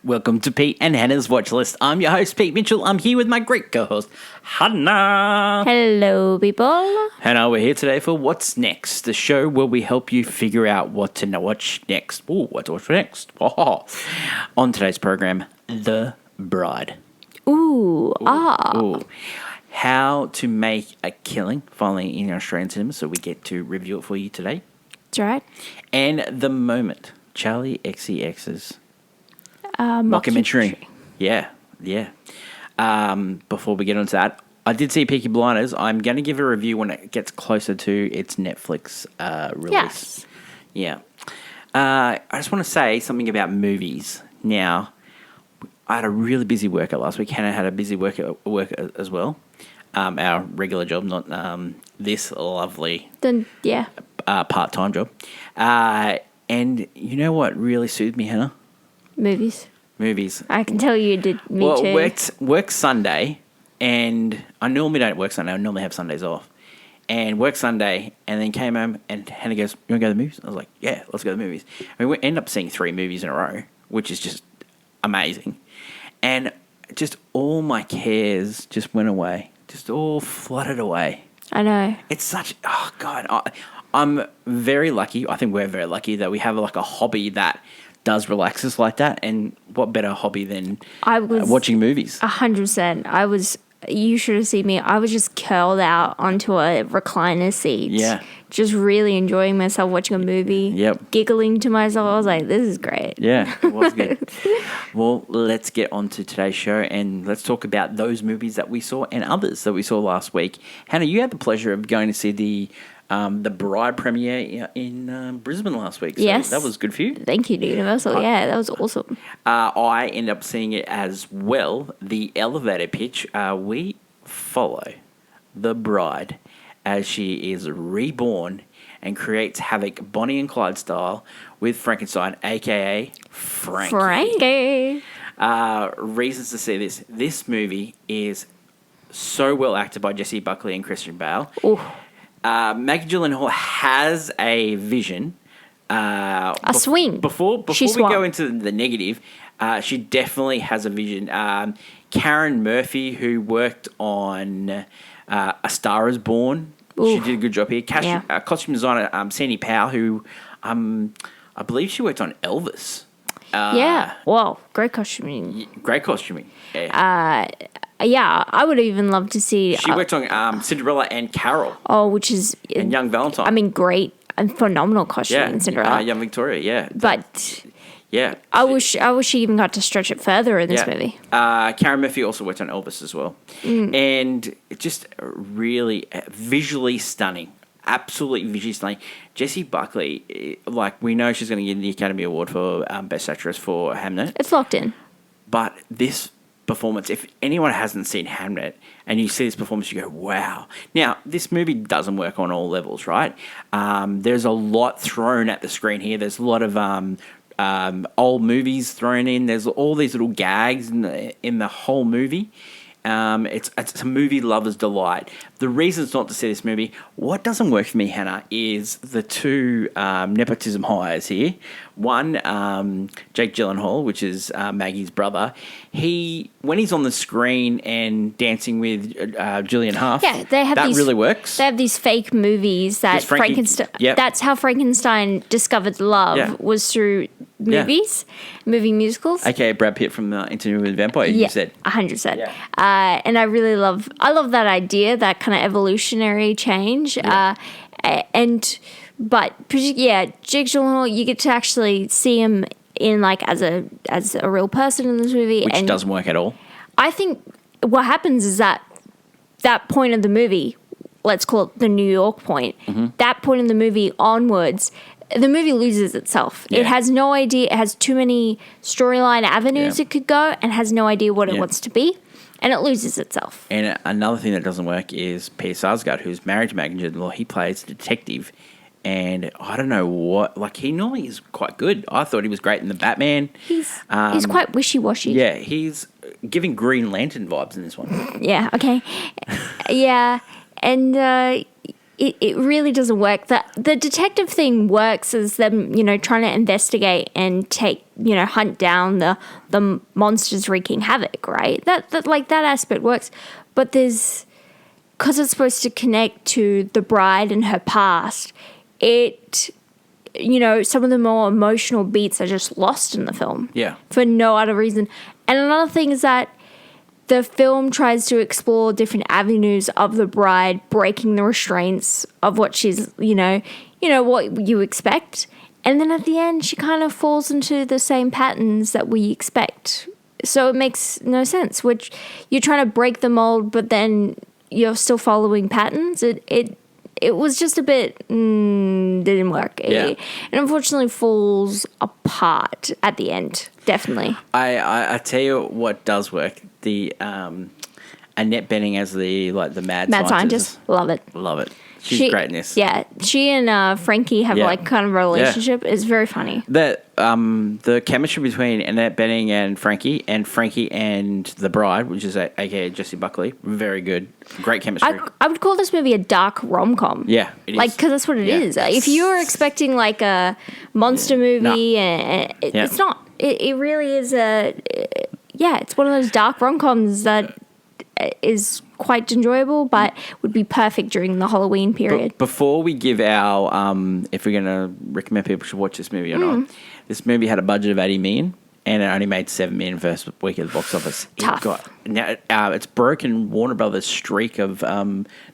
Welcome to Pete and Hannah's Watchlist. I'm your host, Pete Mitchell. I'm here with my great co-host, Hannah. Hello, people. Hannah, we're here today for What's Next, the show where we help you figure out what to watch next. Ooh, what to watch next? Oh. On today's program, The Bride. Ooh. Ooh. How to make a killing, finally in Australian cinema, so we get to review it for you today. That's right. And The Moment, Charli XCX's mockumentary. Yeah. Before we get onto that, I did see Peaky Blinders. I'm going to give a review when it gets closer to its Netflix release. Yes. Yeah. I just want to say something about movies. Now, I had a really busy worker last week. Hannah had a busy work as well. Our regular job, not this lovely part-time job. And you know what really soothed me, Hannah? Movies. I can tell you did me too. Well, worked Sunday, and I normally don't work Sunday. I normally have Sundays off. And worked Sunday, and then came home, and Hannah goes, "You want to go to the movies?" I was like, "Yeah, let's go to the movies." And we end up seeing 3 movies in a row, which is just amazing. And just all my cares just went away. Just all flooded away. I know. It's such... Oh, God. I'm very lucky. I think we're very lucky that we have like a hobby that does relax us like that. And what better hobby than watching movies? 100%. You should have seen me. I was just curled out onto a recliner seat. Yeah. Just really enjoying myself watching a movie. Yep. Giggling to myself. I was like, this is great. Yeah, it was good. Well, let's get on to today's show and let's talk about those movies that we saw and others that we saw last week. Hannah, you had the pleasure of going to see the Bride premiere in Brisbane last week. So yes. That was good for you. Thank you to Universal. Yeah, that was awesome. I ended up seeing it as well. The elevator pitch, we follow the bride as she is reborn and creates havoc Bonnie and Clyde style with Frankenstein, a.k.a. Frankie. Reasons to see this. This movie is so well acted by Jessie Buckley and Christian Bale. Ooh. Maggie Gyllenhaal has a vision. A swing. Before we go into the negative, she definitely has a vision. Karen Murphy, who worked on A Star Is Born, she did a good job here. Costume designer Sandy Powell, who I believe she worked on Elvis. Wow, great costuming. Yeah. Yeah, I would even love to see... She worked on Cinderella and Carol. Oh, which is... And Young Valentine. I mean, great and phenomenal costuming in Cinderella. Young Victoria, yeah. But... Yeah. I wish she even got to stretch it further in this movie. Karen Murphy also worked on Elvis as well. And it just really visually stunning. Absolutely visually stunning. Jessie Buckley, we know she's going to get the Academy Award for Best Actress for Hamnet. It's locked in. But this performance, if anyone hasn't seen Hamnet and you see this performance, you go, wow. Now, this movie doesn't work on all levels, right? There's a lot thrown at the screen here. There's a lot of old movies thrown in. There's all these little gags in the whole movie. It's a movie lover's delight. The reasons not to see this movie, what doesn't work for me, Hannah, is the 2 nepotism hires here. One, Jake Gyllenhaal, which is Maggie's brother. When he's on the screen and dancing with Julianne Hough, really works. They have these fake movies that Frankenstein. Yep. That's how Frankenstein discovered love was through movies, movie musicals. Okay, Brad Pitt from Interview with the Vampire. You said 100%. Yeah. And I really love that idea, that kind of evolutionary change. Yeah. But Jake Gyllenhaal, you get to actually see him in as a real person in this movie, which doesn't work at all. I think what happens is that point of the movie, let's call it the New York point, that point in the movie onwards, the movie loses itself. Yeah. It has no idea. It has too many storyline avenues it could go, and has no idea what it wants to be. And it loses itself. And another thing that doesn't work is Peter Sarsgaard, who's married to Maggie Gyllenhaal. He plays a detective, and I don't know what. He normally is quite good. I thought he was great in the Batman. He's quite wishy-washy. Yeah, he's giving Green Lantern vibes in this one. Yeah. Okay. Yeah, and it really doesn't work. The detective thing works as them, trying to investigate and hunt down the monsters wreaking havoc, right? That aspect works. But because it's supposed to connect to the bride and her past, some of the more emotional beats are just lost in the film. Yeah. For no other reason. And another thing is that the film tries to explore different avenues of the bride breaking the restraints of what she's, what you expect. And then at the end, she kind of falls into the same patterns that we expect. So it makes no sense, which you're trying to break the mold, but then you're still following patterns. It was just a bit, didn't work. Yeah. It unfortunately falls apart at the end, definitely. I tell you what does work. The Annette Bening as the mad Scientist. Love it. Love it. She's great in this. Yeah, she and Frankie have kind of a relationship. It's very funny. The chemistry between Annette Bening and Frankie and the bride, which is aka Jessie Buckley, very good. Great chemistry. I would call this movie a dark rom-com. Yeah, it is. Because that's what it is. If you were expecting a monster movie, it's not. It really is it's one of those dark rom-coms that is quite enjoyable, but would be perfect during the Halloween period. Before we give our, if we're going to recommend people should watch this movie or not, this movie had a budget of 80 million and it only made 7 million first week at the box office. Tough. It's broken Warner Brothers' streak of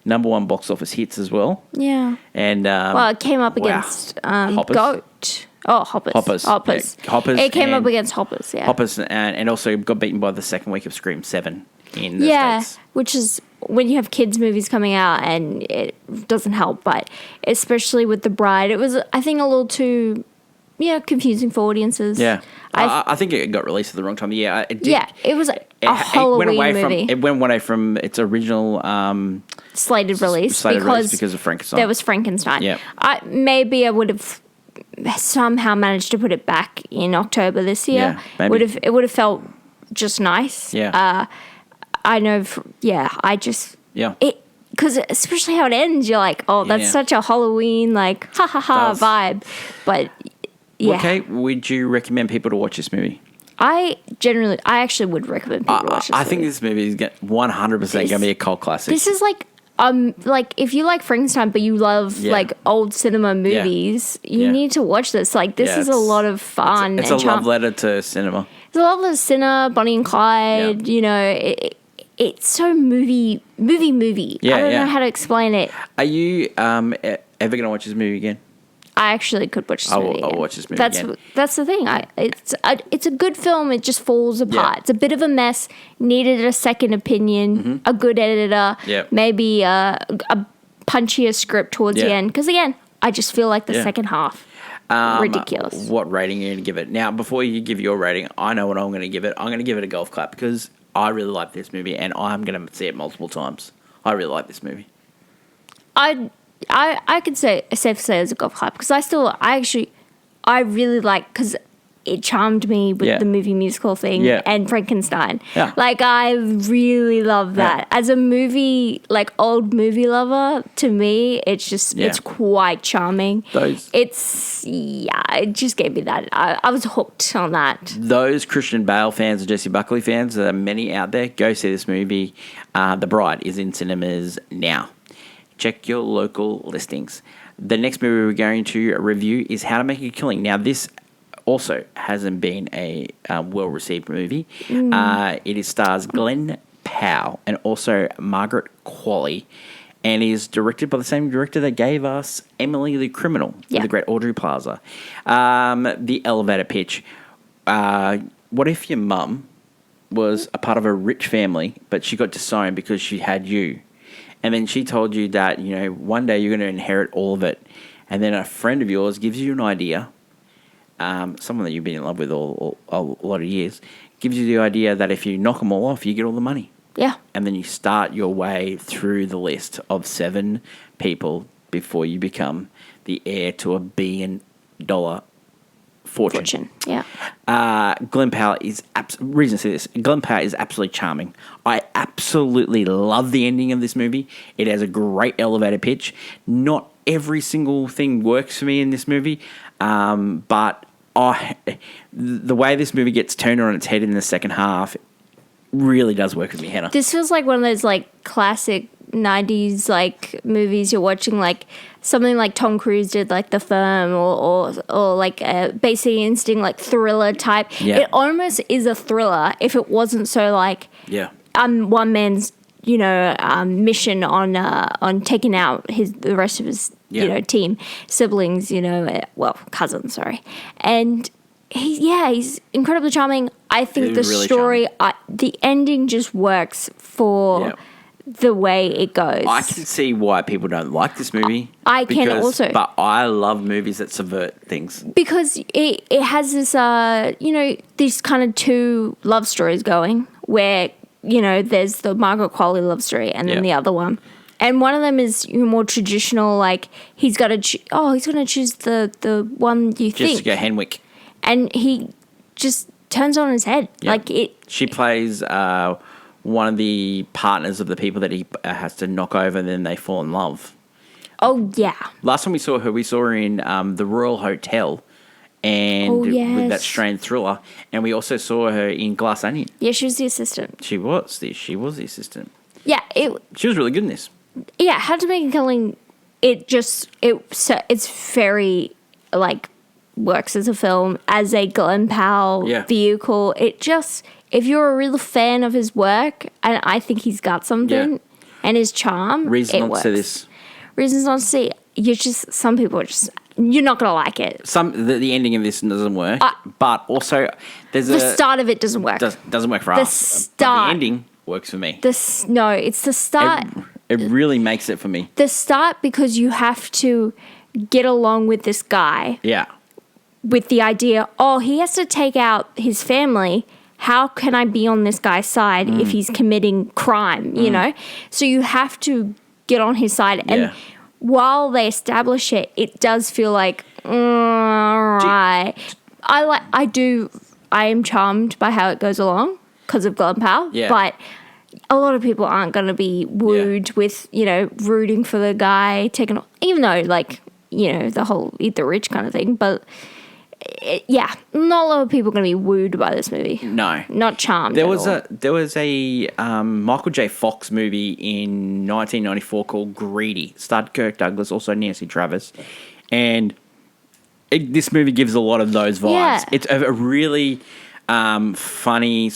number one box office hits as well. Yeah. And it came up against Goat. Oh, Hoppers. Yeah, Hoppers. It came up against Hoppers, yeah. Hoppers, and also got beaten by the second week of Scream 7 in the States. Which is when you have kids' movies coming out and it doesn't help, but especially with The Bride, it was, I think, a little too, confusing for audiences. Yeah. I think it got released at the wrong time of the year. It did. Yeah, it was a Halloween movie. It went away from its original slated release because of Frankenstein. There was Frankenstein. Yeah. Maybe I would have somehow managed to put it back in October this year. Yeah, maybe. It would have felt just nice. Yeah. I know. Because especially how it ends, you're like, oh, that's such a Halloween vibe. But yeah. Okay, would you recommend people to watch this movie? I actually would recommend people to watch this movie. I think this movie is 100% going to be a cult classic. This is like if you like Frankenstein but you love old cinema movies, you need to watch this. This is a lot of fun. It's a love letter to cinema. It's a love letter to cinema, Bonnie and Clyde. It's so movie. Yeah, I don't know how to explain it. Are you ever going to watch this movie again? I actually could watch this movie again. I'll watch this movie again. That's the thing. It's a good film. It just falls apart. Yeah. It's a bit of a mess. Needed a second opinion, a good editor, maybe a punchier script towards the end. Because again, I just feel like the second half, ridiculous. What rating are you going to give it? Now, before you give your rating, I know what I'm going to give it. I'm going to give it a golf clap because I really like this movie and I'm going to see it multiple times. I really like this movie. I could say safe to say it was a golf clap because I really like because it charmed me with the movie musical thing and Frankenstein. Yeah. I really love that. As a movie, old movie lover, to me, it's just it's quite charming. It just gave me that. I was hooked on that. Those Christian Bale fans and Jessie Buckley fans, there are many out there. Go see this movie. The Bride is in cinemas now. Check your local listings. The next movie we're going to review is How to Make a Killing. Now, this also hasn't been a well-received movie. It stars Glenn Powell and also Margaret Qualley, and is directed by the same director that gave us Emily the Criminal with the great Audrey Plaza. The elevator pitch. What if your mum was a part of a rich family, but she got disowned because she had you? And then she told you that, one day you're going to inherit all of it. And then a friend of yours gives you an idea, someone that you've been in love with a lot of years, gives you the idea that if you knock them all off, you get all the money. Yeah. And then you start your way through the list of 7 people before you become the heir to $1 billion Fortune. Yeah. Glenn Powell is reason to say this. Glenn Powell is absolutely charming. I absolutely love the ending of this movie. It has a great elevator pitch. Not every single thing works for me in this movie, but the way this movie gets turned on its head in the second half really does work with me, Hannah. This feels like one of those like classic 90s like movies you're watching, like something like Tom Cruise did, like The Firm, or like a Basic Instinct, like thriller type. Yeah. It almost is a thriller if it wasn't so like one man's mission on taking out the rest of his team, siblings, cousins, sorry. And he's incredibly charming. I think the really story, the ending just works for the way it goes. I can see why people don't like this movie. I can also. But I love movies that subvert things. Because it has this, these kind of two love stories going where, there's the Margaret Qualley love story and then the other one. And one of them is more traditional, like he's got to he's going to choose the one you think. Jessica Henwick. And he just turns on his head. Yep. Like it. She plays one of the partners of the people that he has to knock over, and then they fall in love. Oh, yeah. Last time we saw her in the Royal Hotel and with that strange thriller. And we also saw her in Glass Onion. Yeah, she was the assistant. She was the assistant. Yeah. She was really good in this. Yeah, How to Make a Killing, it's very, like, works as a film, as a Glenn Powell vehicle. It just, if you're a real fan of his work, and I think he's got something, and his charm, Reason it not works. to see this. Reasons not to see. Some people are just, you're not going to like it. The ending of this doesn't work, but also the start of it doesn't work. Doesn't work for us. But the ending works for me. It's the start. It really makes it for me. The start, because you have to get along with this guy. Yeah. With the idea, he has to take out his family. How can I be on this guy's side if he's committing crime, So you have to get on his side. And while they establish it, it does feel like, all right. I am charmed by how it goes along because of Glenn Powell. Yeah. But a lot of people aren't going to be wooed with, rooting for the guy, even though, like, the whole eat the rich kind of thing. But not a lot of people are going to be wooed by this movie. No, not charmed. There was a Michael J. Fox movie in 1994 called Greedy. Starred Kirk Douglas, also Nancy Travis, and this movie gives a lot of those vibes. Yeah. It's a really funny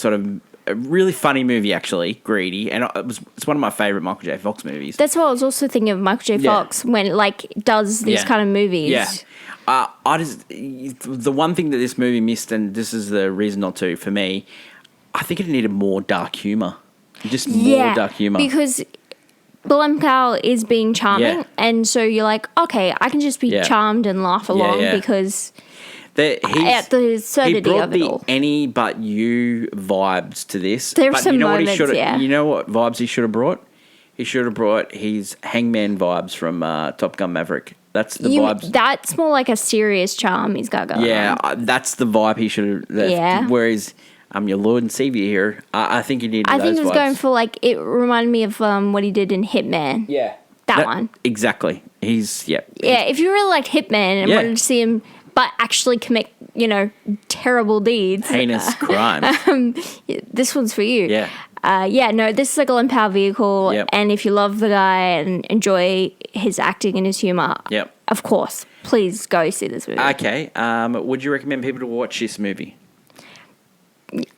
a really funny movie, actually, Greedy, and it's one of my favorite Michael J. Fox movies. That's what I was also thinking of Michael J. Fox when does these kind of movies. Yeah. The one thing that this movie missed, and this is the reason not to for me, I think it needed more dark humor. Just more dark humor. Because Glenn Powell is being charming, and so you're like, okay, I can just be charmed and laugh along because at the absurdity of it all. He brought the any but you vibes to this. There were some moments, You know what vibes he should have brought? He should have brought his Hangman vibes from Top Gun Maverick. That's the vibes. That's more like a serious charm he's got going on. That's the vibe he should have. Whereas I'm your Lord and Savior here. I think he needed those vibes. I think he was going for it reminded me of what he did in Hitman. Yeah. That one. Exactly. Yeah, if you really liked Hitman and wanted to see him but actually commit, terrible deeds. Heinous crimes. This one's for you. Yeah. This is a Glenn Powell vehicle, and if you love the guy and enjoy his acting and his humor, of course, please go see this movie. Okay. Would you recommend people to watch this movie?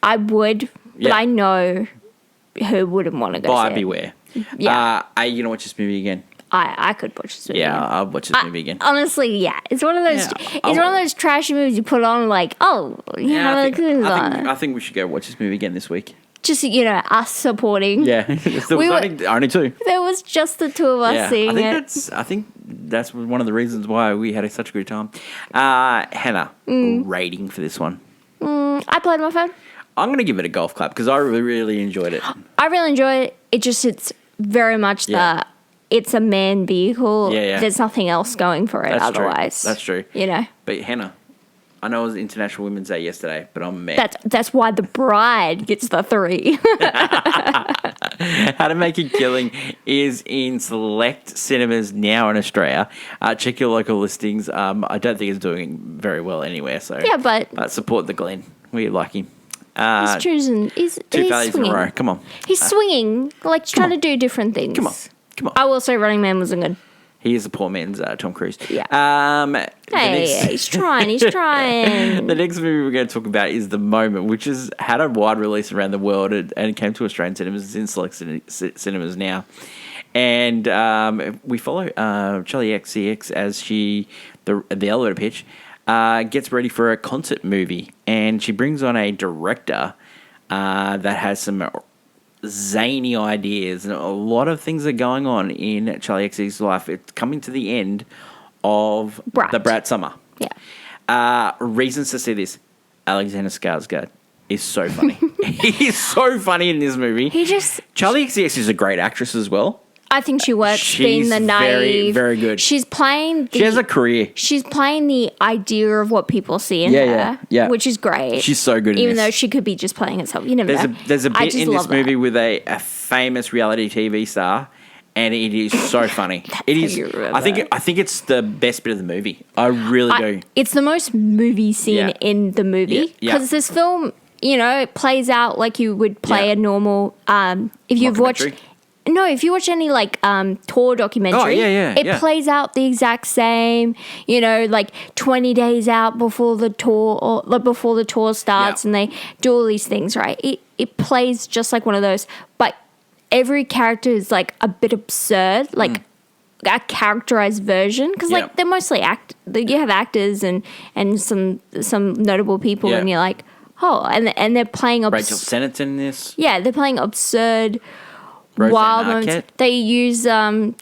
I would, but I know who wouldn't want to go see it. Buyer beware. Yeah. Are you going to watch this movie again? I could watch this movie. Yeah, I'll watch this movie again. Honestly, it's one of those. It's one of those trashy movies you put on, like, I think we should go watch this movie again this week. Just us supporting. Yeah, there was only two. There was just the two of us seeing it. I think that's one of the reasons why we had such a good time. Hannah, rating for this one. I played my phone. I'm going to give it a golf clap because I really enjoyed it. I really enjoyed it. It's very much it's a man vehicle. Yeah. There's nothing else going for it otherwise. That's true. You know. But Hannah, I know it was International Women's Day yesterday, but I'm mad. That's why the bride gets the 3. How to Make a Killing is in select cinemas now in Australia. Check your local listings. I don't think it's doing very well anywhere. So Yeah, but support the Glen. We like him. he's choosing. He's failures in a swinging. row. Come on. He's swinging, like trying to do different things. Come on. I will say Running Man wasn't good. He is a poor man's Tom Cruise. Yeah. He's trying. He's trying. The next movie we're going to talk about is The Moment, which has had a wide release around the world and it came to Australian cinemas. It's in select cinemas now. And we follow Charli XCX as the elevator pitch, gets ready for a concert movie. And she brings on a director that has some zany ideas, and a lot of things are going on in Charli XCX's life. It's coming to the end of the Brat Summer. Yeah. Reasons to see this. Alexander Skarsgård is so funny. He's so funny in this movie. Charli XCX is a great actress as well. I think she works She's being the naive. very, very good. She has a career. She's playing the idea of what people see in her, which is great. She's so good in even this. though she could be just playing herself. You never know. There's a bit in this movie that. with a famous reality TV star, and it is so funny. It is. I think it's the best bit of the movie. I really do. It's the most movie scene in the movie because this film, it plays out like you would play a normal. If you've watched. No, if you watch any tour documentary, it plays out the exact same. 20 days out before the tour or before the tour starts, and they do all these things. Right? It plays just like one of those, but every character is like a bit absurd, a characterized version because they're mostly you have actors and some notable people, and you're like, oh, and they're playing Rachel Sennett's in this. Yeah, they're playing absurd. Roseanne Wild Arquette. moments. They use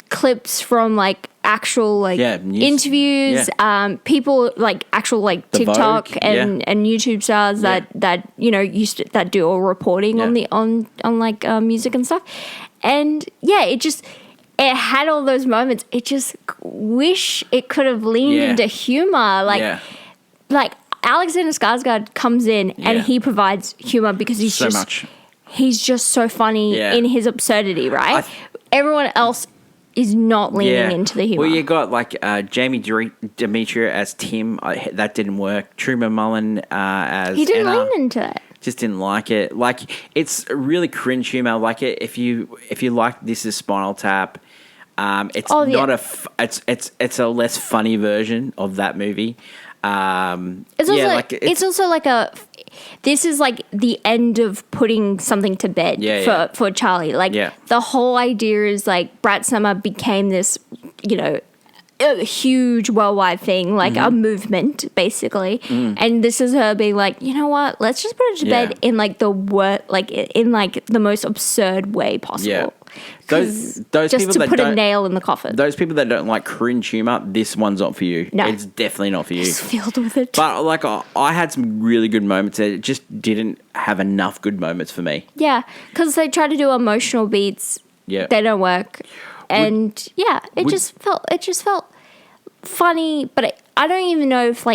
clips from actual interviews, people actual TikTok Vogue, and YouTube stars that used to, that do all reporting on music and stuff, and it had all those moments. It just wish it could have leaned into humor, like Alexander Skarsgård comes in and he provides humor because he's just so funny in his absurdity, right? Everyone else is not leaning into the humor. Well, you got Jamie Demetriou as Tim. That didn't work. Truman Mullen as he didn't Anna. lean into it. Just didn't like it. It's really cringe humor. If you like This Is Spinal Tap, it's it's a less funny version of that movie. It's also like a. This is like the end of putting something to bed for Charli. The whole idea is Brat Summer became this, a huge worldwide thing, a movement basically. And this is her being like, you know what? Let's just put it to bed in the most absurd way possible. Yeah. Those just people to that put don't, a nail in the coffin. Those people that don't like cringe humor, this one's not for you. No. It's definitely not for you. It's filled with it. But I had some really good moments that it just didn't have enough good moments for me. Yeah, because they try to do emotional beats. Yeah. They don't work. And it just felt funny, but I don't even know if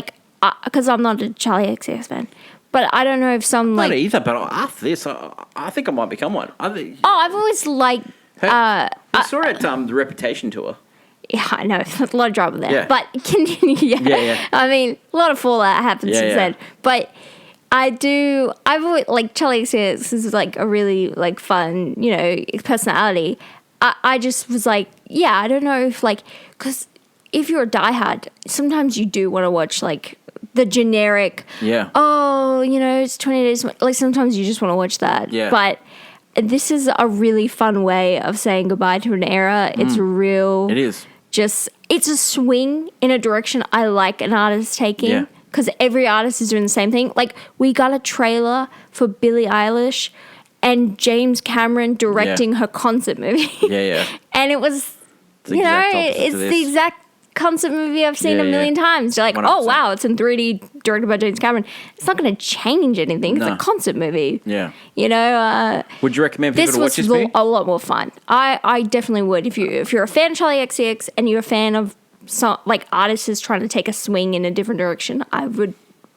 because I'm not a Charli XCX fan. But I don't know if some not either. But after this, I think I might become one. I've always liked. I saw it at the Reputation tour. Yeah, I know. There's a lot of drama there. Yeah. But continue. Yeah. I mean, a lot of fallout happened since then. But I've always Charli XCX is a really fun, personality. I just was I don't know if because if you're a diehard, sometimes you do want to watch the generic, it's 20 days. Sometimes you just want to watch that. Yeah. But this is a really fun way of saying goodbye to an era. It's real. It is. It's a swing in a direction I like an artist taking because every artist is doing the same thing. We got a trailer for Billie Eilish and James Cameron directing her concert movie. Yeah. And it was, it's the exact concert movie I've seen a million times. You're 100%. Oh wow, it's in 3D, directed by James Cameron. It's not going to change anything. It's a concert movie. Yeah. Would you recommend people to watch this movie? A lot more fun. I definitely would. If you're a fan of Charli XCX and you're a fan of some artists trying to take a swing in a different direction, I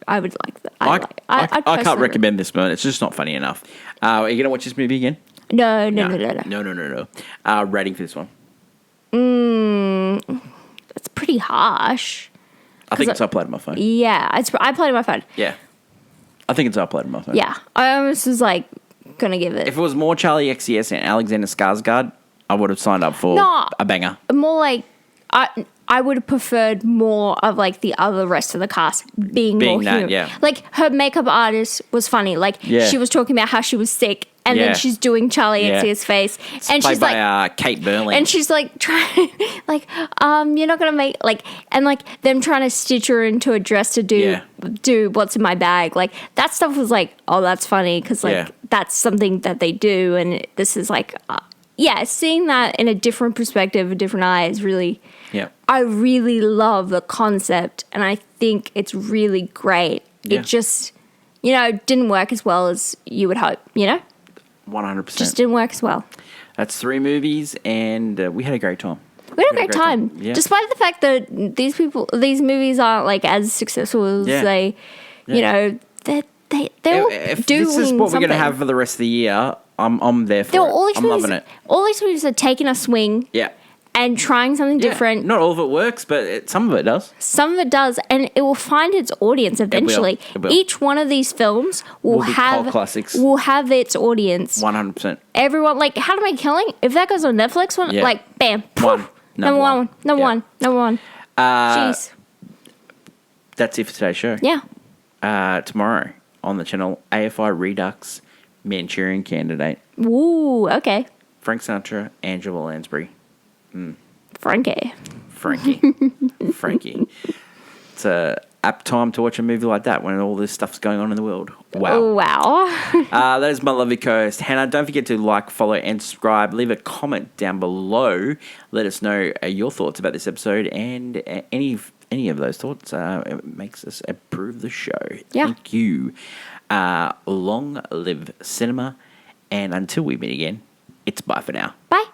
I would like that. I can't personally- recommend this one. It's just not funny enough. Are you going to watch this movie again? No. Rating for this one. It's pretty harsh. I think it's uploaded on my phone. Yeah, I played it on my phone. Yeah. I think it's uploaded on my phone. Yeah, I almost was like gonna give it. If it was more Charli XCX and Alexander Skarsgård, I would have signed up for a banger. More like I would have preferred more of like the other rest of the cast being more that, human. yeah. Like her makeup artist was funny. Like she was talking about how she was sick, and then she's doing Charli XCX's face, and Played she's by like Kate Burley. and she's like trying like you're not gonna make like and like them trying to stitch her into a dress to do what's in my bag. Like that stuff was like, oh, that's funny because like that's something that they do, and this is like seeing that in a different perspective, a different eye is really. Yeah. I really love the concept, and I think it's really great. Yeah. It just, didn't work as well as you would hope, 100%. Just didn't work as well. That's 3 movies, and we had a great time. We had a great time. Yeah. Despite the fact that these movies aren't like as successful as they, they're If doing this is what we're going to something. have for the rest of the year, I'm there for it. I'm loving it. All these movies are taking a swing. Yeah. And trying something different. Not all of it works, but some of it does. Some of it does, and it will find its audience eventually. It will. Each one of these films will be have cult classics. Will have its audience. 100%. Everyone, like How to Make a Killing, if that goes on Netflix, like bam, poof, number one. Jeez. That's it for today's show. Yeah. Tomorrow on the channel, AFI Redux Manchurian Candidate. Ooh, okay. Frank Sinatra, Angela Lansbury. Frankie. Frankie. It's a apt time to watch a movie like that when all this stuff's going on in the world. Wow. Oh, wow. That is my lovely co-host, Hannah. Don't forget to like, follow, and subscribe. Leave a comment down below. Let us know your thoughts about this episode, and any of those thoughts it makes us improve the show. Yeah. Thank you. Long live cinema, and until we meet again, it's bye for now. Bye.